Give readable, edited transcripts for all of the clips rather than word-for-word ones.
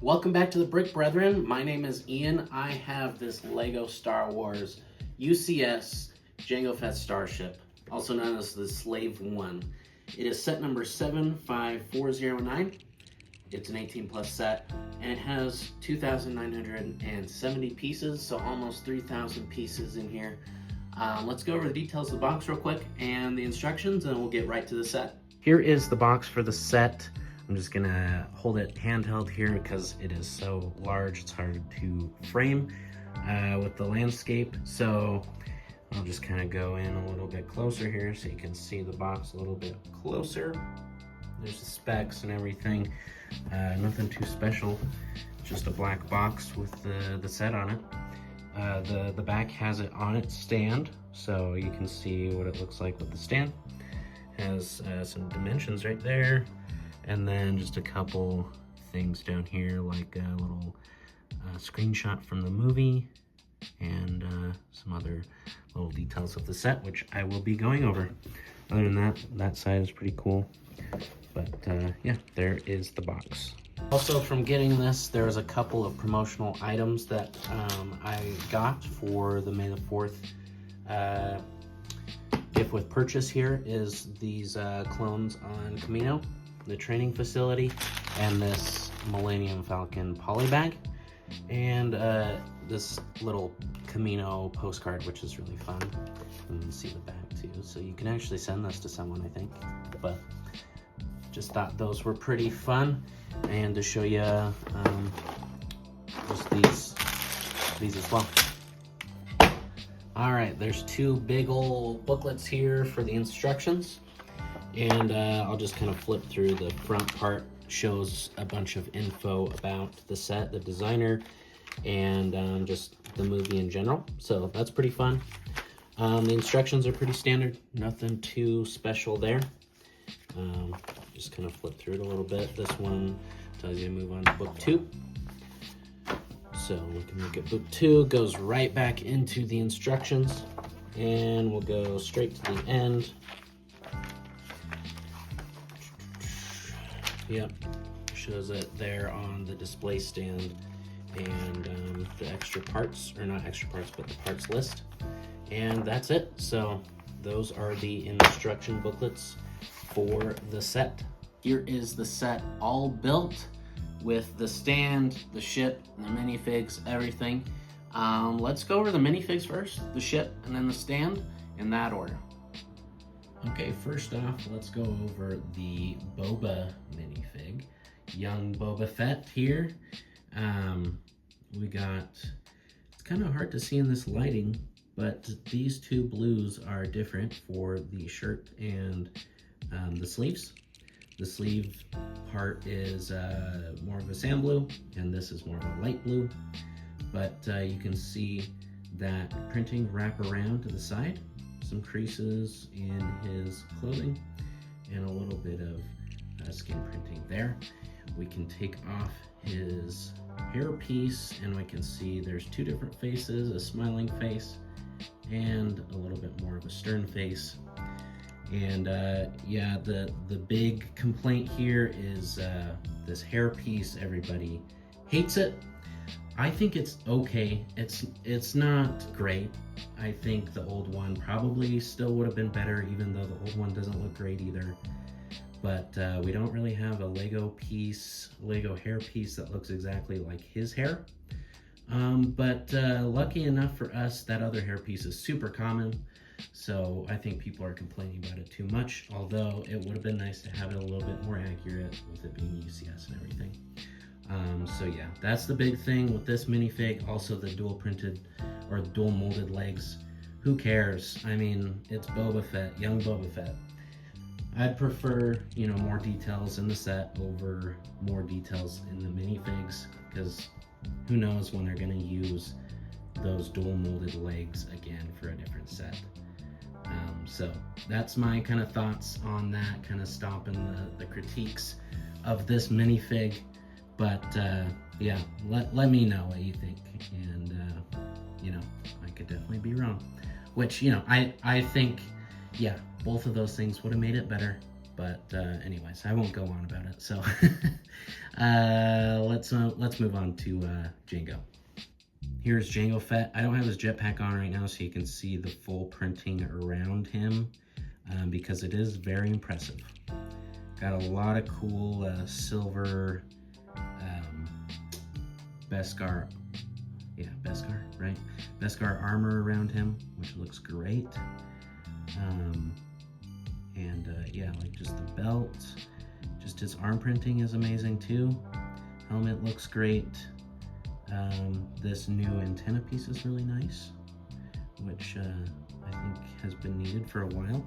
Welcome back to the Brick Brethren. My name is Ian. I have this Lego Star Wars UCS Jango Fett Starship, also known as the Slave 1. It is set number 75409. It's an 18 plus set, and it has 2,970 pieces, so almost 3,000 pieces in here. Let's go over the details of the box real quick and the instructions, and we'll get right to the set. Here is the box for the set. I'm just gonna hold it handheld here because it is so large, it's hard to frame with the landscape. So I'll just kind of go in a little bit closer here so you can see the box a little bit closer. There's the specs and everything. Nothing too special, just a black box with the set on it. The back has it on its stand, so you can see what it looks like with the stand. Has some dimensions right there, and then just a couple things down here, like a little screenshot from the movie, and some other little details of the set, which I will be going over. Other than that, that side is pretty cool. But yeah, there is the box. Also, from getting this, there was a couple of promotional items that I got for the May the 4th gift with purchase. Here is these clones on Camino, the training facility, and this Millennium Falcon poly bag, and this little Camino postcard, which is really fun. You can see the back too, so you can actually send this to someone, I think. But just thought those were pretty fun, and to show you just these as well. All right, there's two big old booklets here for the instructions, and I'll just kind of flip through. The front part shows a bunch of info about the set, the designer, and just the movie in general, so that's pretty fun. The instructions are pretty standard, nothing too special there. Just kind of flip through it a little bit. This one tells you to move on to book 2. So we can look at book 2, goes right back into the instructions, and we'll go straight to the end. Yep, shows it there on the display stand, and the extra parts, or not extra parts, but the parts list. And that's it. So those are the instruction booklets for the set. Here is the set all built with the stand, the ship, the minifigs, everything. Let's go over the minifigs first, the ship, and then the stand, in that order. Okay, first off, let's go over the Boba minifig. Young Boba Fett here. We got, it's kind of hard to see in this lighting, but these two blues are different for the shirt and the sleeves. The sleeve part is more of a sand blue, and this is more of a light blue. But you can see that printing wrap around to the side, some creases in his clothing, and a little bit of skin printing there. We can take off his hair piece, and we can see there's two different faces, a smiling face and a little bit more of a stern face. And yeah, the big complaint here is this hair piece. Everybody hates it. I think it's okay. It's not great. I think the old one probably still would have been better, even though the old one doesn't look great either. But we don't really have a Lego hair piece that looks exactly like his hair. But lucky enough for us, that other hair piece is super common. So I think people are complaining about it too much, although it would have been nice to have it a little bit more accurate with it being UCS and everything. So yeah, that's the big thing with this minifig. Also the dual printed or dual molded legs. Who cares? I mean, it's Boba Fett, young Boba Fett. I'd prefer, you know, more details in the set over more details in the minifigs, because who knows when they're going to use those dual molded legs again for a different set. So that's my kind of thoughts on that, kind of stopping the critiques of this minifig. But yeah, let me know what you think, and you know, I could definitely be wrong, which, you know, I think, yeah, both of those things would have made it better, But anyways, I won't go on about it. So let's move on to Jango. Here's Jango Fett. I don't have his jetpack on right now, so you can see the full printing around him because it is very impressive. Got a lot of cool silver Beskar, right? Beskar armor around him, which looks great. Yeah, like just the belt, just his arm printing is amazing too. Helmet looks great. This new antenna piece is really nice, which I think has been needed for a while.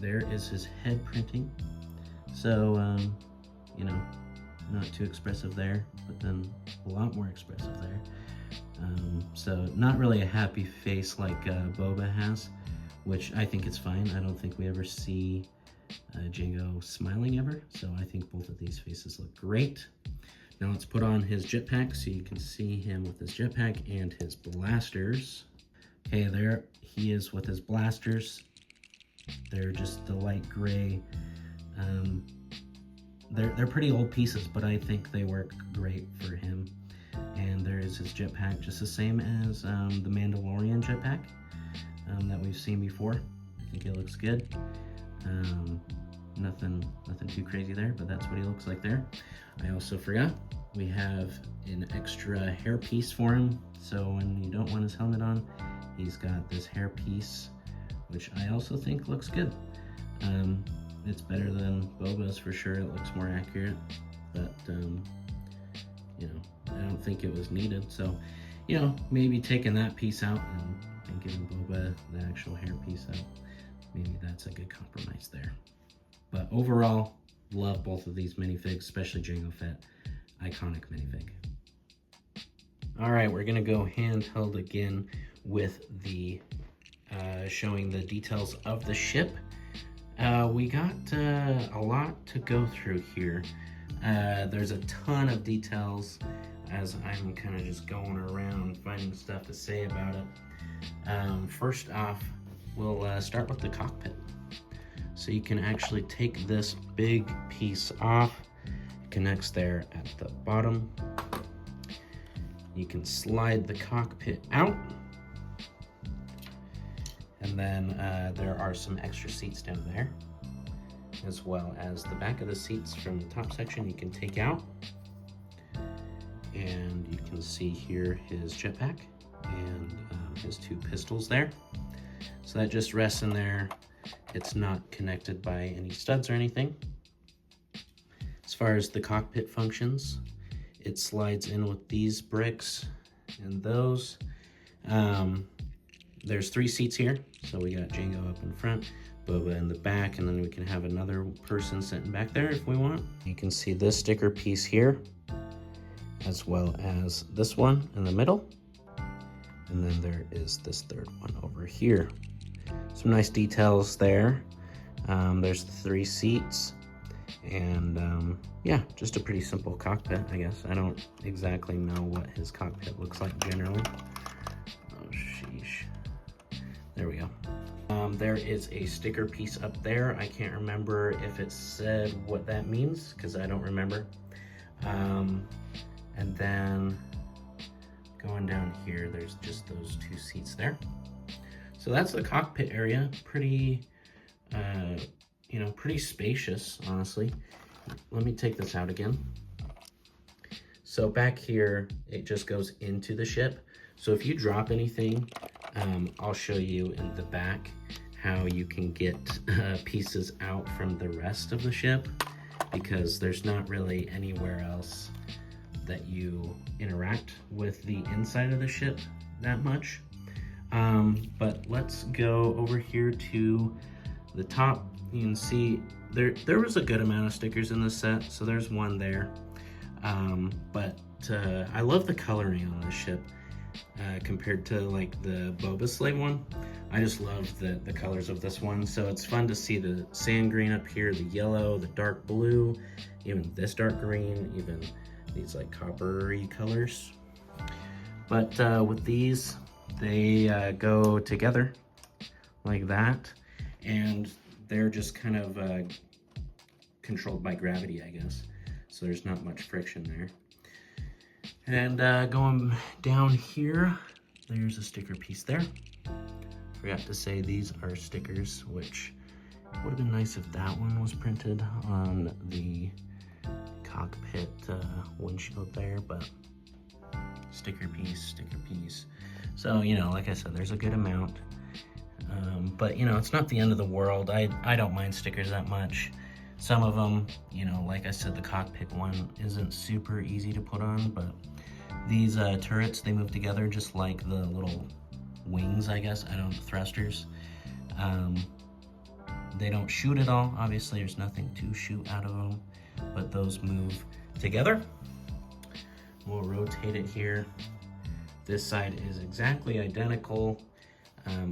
There is his head printing. So, you know, not too expressive there, but then a lot more expressive there. So not really a happy face like Boba has, which I think is fine. I don't think we ever see Jango smiling ever, so I think both of these faces look great. Now let's put on his jetpack so you can see him with his jetpack and his blasters. Okay, there he is with his blasters. They're just the light gray. They're pretty old pieces, but I think they work great for him. And there is his jetpack, just the same as the Mandalorian jetpack that we've seen before. I think it looks good. Nothing too crazy there, but that's what he looks like there. I also forgot, we have an extra hair piece for him. So when you don't want his helmet on, he's got this hair piece, which I also think looks good. It's better than Boba's for sure. It looks more accurate, but you know, I don't think it was needed. So, you know, maybe taking that piece out and giving Boba the actual hair piece out, maybe that's a good compromise there. But overall, love both of these minifigs, especially Jango Fett, iconic minifig. All right, we're gonna go handheld again with the showing the details of the ship. We got a lot to go through here. There's a ton of details as I'm kind of just going around finding stuff to say about it. First off, we'll start with the cockpit. So you can actually take this big piece off. It connects there at the bottom. You can slide the cockpit out. And then there are some extra seats down there, as well as the back of the seats from the top section you can take out. And you can see here his jetpack and his two pistols there. So that just rests in there. It's not connected by any studs or anything. As far as the cockpit functions, it slides in with these bricks and those. There's 3 seats here. So we got Jango up in front, Boba in the back, and then we can have another person sitting back there if we want. You can see this sticker piece here, as well as this one in the middle. And then there is this third one over here. Some nice details there. There's the 3 seats. And yeah, just a pretty simple cockpit, I guess. I don't exactly know what his cockpit looks like generally. Oh, sheesh. There we go. There is a sticker piece up there. I can't remember if it said what that means, because I don't remember. And then going down here, there's just those 2 seats there. So that's the cockpit area. Pretty, you know, pretty spacious, honestly. Let me take this out again. So back here, it just goes into the ship. So if you drop anything, I'll show you in the back how you can get pieces out from the rest of the ship, because there's not really anywhere else that you interact with the inside of the ship that much. But let's go over here to the top. You can see there was a good amount of stickers in this set, so there's one there. But I love the coloring on this ship compared to like the Boba Slave one. I just love the colors of this one. So it's fun to see the sand green up here, the yellow, the dark blue, even this dark green, even these like coppery colors. But with these, they go together like that. And they're just kind of controlled by gravity, I guess. So there's not much friction there. And going down here, there's a sticker piece there. Forgot to say these are stickers, which would have been nice if that one was printed on the cockpit windshield there, but sticker piece, sticker piece. So, you know, like I said, there's a good amount. But, you know, it's not the end of the world. I don't mind stickers that much. Some of them, you know, like I said, the cockpit one isn't super easy to put on, but these turrets, they move together just like the little wings, I guess. I don't know, thrusters. They don't shoot at all. Obviously, there's nothing to shoot out of them, but those move together. We'll rotate it here. This side is exactly identical.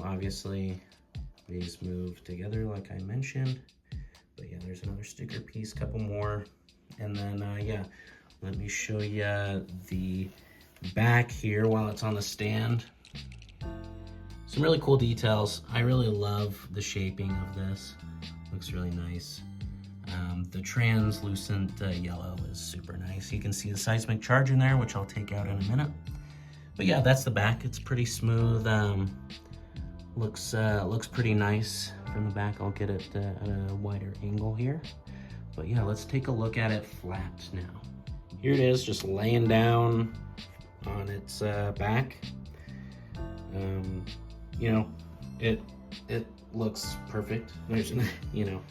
Obviously, these move together like I mentioned. But yeah, there's another sticker piece, couple more. And then, yeah, let me show you the back here while it's on the stand. Some really cool details. I really love the shaping of this. Looks really nice. The translucent yellow is super nice. You can see the seismic charge in there, which I'll take out in a minute. But yeah, that's the back. It's pretty smooth. Looks pretty nice from the back. I'll get it at a wider angle here. But yeah, let's take a look at it flat now. Here it is, just laying down on its back. You know, it looks perfect. There's, you know,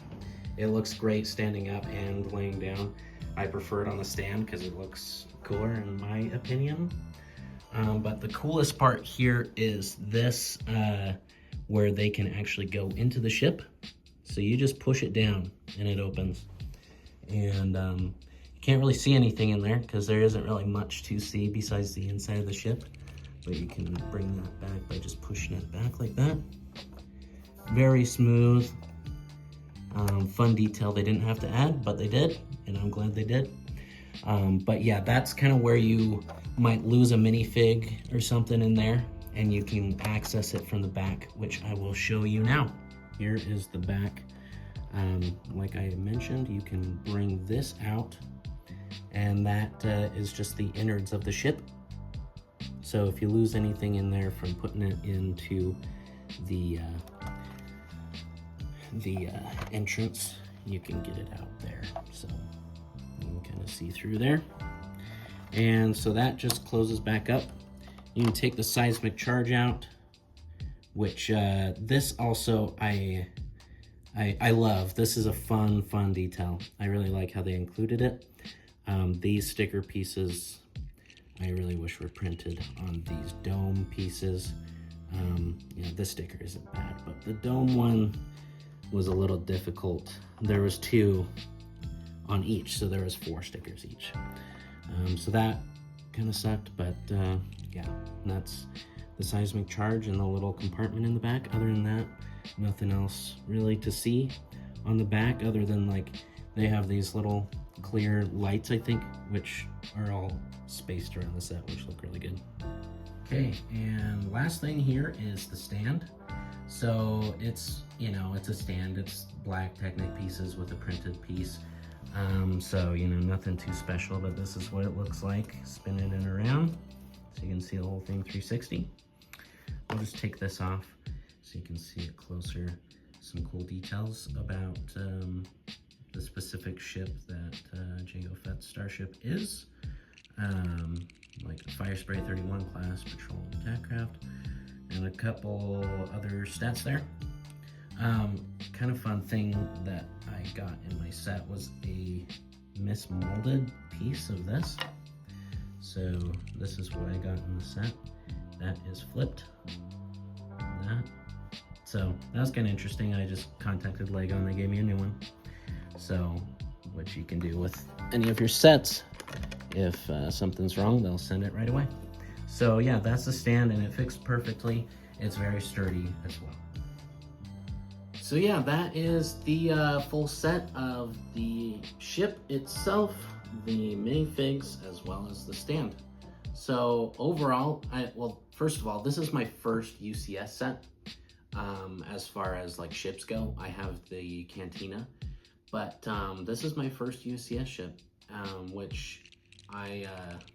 it looks great standing up and laying down. I prefer it on the stand because it looks cooler in my opinion. But the coolest part here is this, where they can actually go into the ship. So you just push it down and it opens. And you can't really see anything in there because there isn't really much to see besides the inside of the ship. But you can bring that back by just pushing it back like that. Very smooth. Fun detail they didn't have to add, but they did, and I'm glad they did. But yeah, that's kind of where you might lose a minifig or something in there, and you can access it from the back, which I will show you now. Here is the back. Like I mentioned, you can bring this out, and that is just the innards of the ship. So if you lose anything in there from putting it into the entrance, you can get it out there. So you can kind of see through there. And so that just closes back up. You can take the seismic charge out, which this also I love. This is a fun detail. I really like how they included it. These sticker pieces, I really wish were printed on these dome pieces. You know, this sticker isn't bad, but the dome one was a little difficult. There was 2 on each, so there was 4 stickers each. So that kind of sucked, but yeah, that's the seismic charge and the little compartment in the back. Other than that, nothing else really to see on the back, other than like they have these little clear lights, I think, which are all spaced around the set, which look really good. Okay, and last thing here is the stand. So it's, you know, it's a stand. It's black Technic pieces with a printed piece. So, you know, nothing too special, but this is what it looks like spinning it around. So you can see the whole thing 360. I'll just take this off so you can see it closer. Some cool details about the specific ship that Jango Fett Starship is. Like the Fire Spray 31 class patrol attack craft, and a couple other stats there. Kind of fun thing that I got in my set was a mismolded piece of this. So this is what I got in the set. That is flipped. That. So that was kind of interesting. I just contacted Lego and they gave me a new one. So, which you can do with any of your sets. If something's wrong, they'll send it right away. So yeah, that's the stand, and it fixed perfectly. It's very sturdy as well. So yeah, that is the full set of the ship itself, the minifigs, as well as the stand. So overall, well, first of all, this is my first UCS set. as far as like ships go. I have the Cantina, but this is my first UCS ship, which I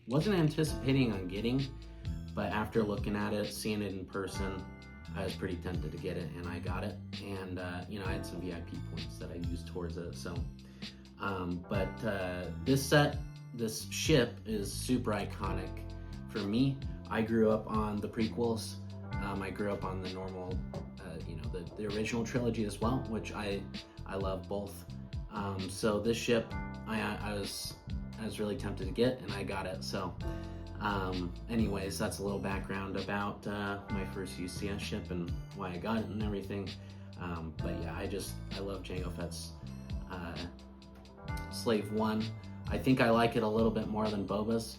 wasn't anticipating on getting, but after looking at it, seeing it in person, I was pretty tempted to get it, and I got it. And you know, I had some VIP points that I used towards it. So, this ship is super iconic for me. I grew up on the prequels. I grew up on the normal, you know, the original trilogy as well, which I love both. So this ship, I was really tempted to get, and I got it. So, anyways, that's a little background about my first UCS ship and why I got it and everything. But yeah, I love Jango Fett's Slave 1. I think I like it a little bit more than Boba's,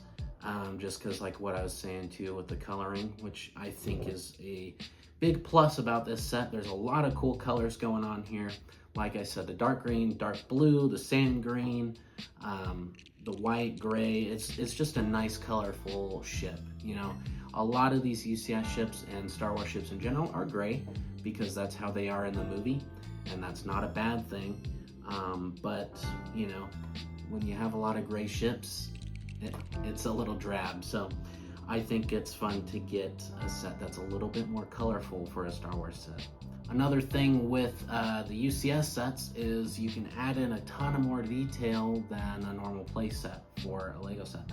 just because like what I was saying too with the coloring, which I think is a big plus about this set. There's a lot of cool colors going on here. Like I said, the dark green, dark blue, the sand green, the white, gray. It's just a nice, colorful ship. You know, a lot of these UCS ships and Star Wars ships in general are gray because that's how they are in the movie, and that's not a bad thing. But you know, when you have a lot of gray ships, it's a little drab. So I think it's fun to get a set that's a little bit more colorful for a Star Wars set. Another thing with the UCS sets is you can add in a ton of more detail than a normal play set for a Lego set.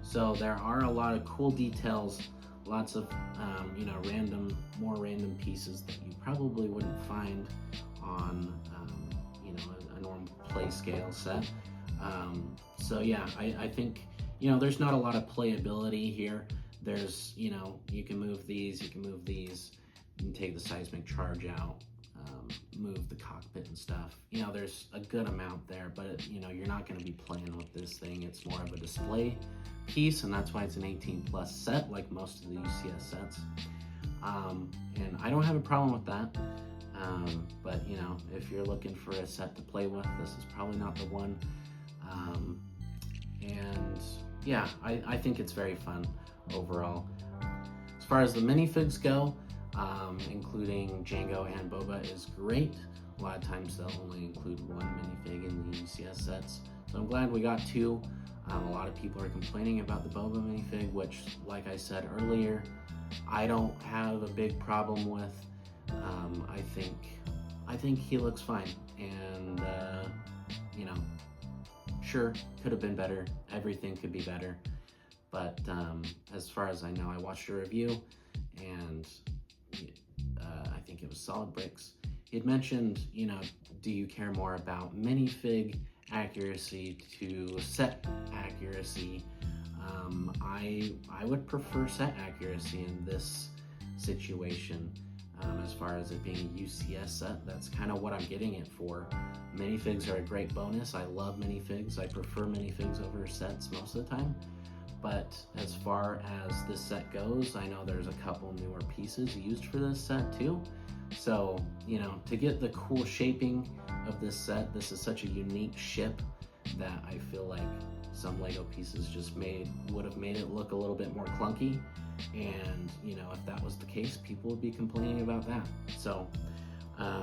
So there are a lot of cool details, lots of you know, more random pieces that you probably wouldn't find on you know, a normal play scale set. So yeah, I think, you know, there's not a lot of playability here. There's, you know, you can move these, you can move these, you can take the seismic charge out, move the cockpit and stuff. You know, there's a good amount there, but you know, you're not going to be playing with this thing. It's more of a display piece, and that's why it's an 18+ set, like most of the UCS sets. And I don't have a problem with that. But you know, if you're looking for a set to play with, this is probably not the one. And yeah, I think it's very fun overall. As far as the minifigs go, including Jango and Boba is great. A lot of times they'll only include one minifig in the UCS sets, so I'm glad we got two. A lot of people are complaining about the Boba minifig, which, like I said earlier, I don't have a big problem with. I think he looks fine, and you know, sure, could have been better. Everything could be better, but as far as I know, I watched a review, and I think it was Solid Bricks. He had mentioned, you know, do you care more about minifig accuracy to set accuracy? I would prefer set accuracy in this situation. As far as it being a UCS set, that's kind of what I'm getting it for. Minifigs are a great bonus. I love minifigs. I prefer minifigs over sets most of the time. But as far as this set goes, I know there's a couple newer pieces used for this set too. So, you know, to get the cool shaping of this set, this is such a unique ship that I feel like some Lego pieces just would have made it look a little bit more clunky. And, you know, if that was the case, people would be complaining about that. So,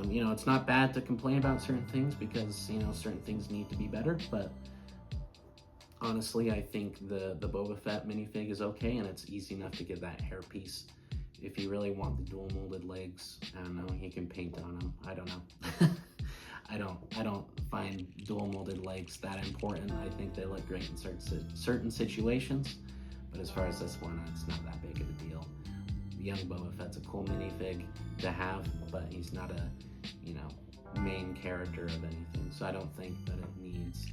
you know, it's not bad to complain about certain things because, you know, certain things need to be better, but honestly, I think the Boba Fett minifig is okay, and it's easy enough to get that hairpiece. If you really want the dual molded legs, I don't know, you can paint on them. I don't know. I don't find dual molded legs that important. I think they look great in certain situations, but as far as this one, it's not that big of a deal. Young Boba Fett's a cool minifig to have, but he's not a, you know, main character of anything, so I don't think that it needs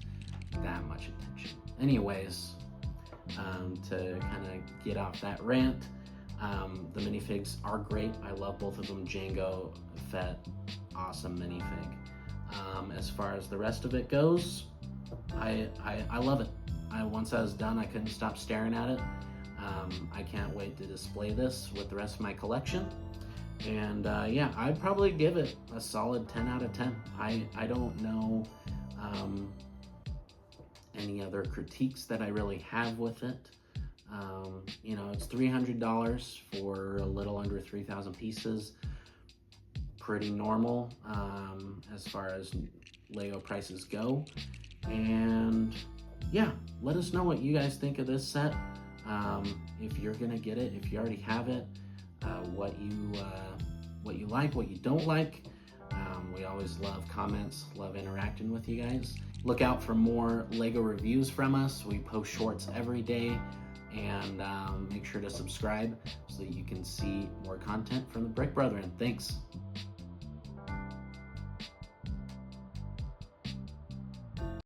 that much attention. Anyways, to kind of get off that rant, the minifigs are great. I love both of them. Jango Fett, awesome minifig. As far as the rest of it goes, I love it. Once I was done, I couldn't stop staring at it. I can't wait to display this with the rest of my collection. And yeah, I'd probably give it a solid 10 out of 10. I don't know any other critiques that I really have with it. You know, it's $300 for a little under 3,000 pieces. pretty normal as far as Lego prices go. And yeah, let us know what you guys think of this set. If you're gonna get it, if you already have it, what you like, what you don't like. We always love comments, love interacting with you guys. Look out for more Lego reviews from us. We post shorts every day, and make sure to subscribe so that you can see more content from the Brick Brethren. Thanks.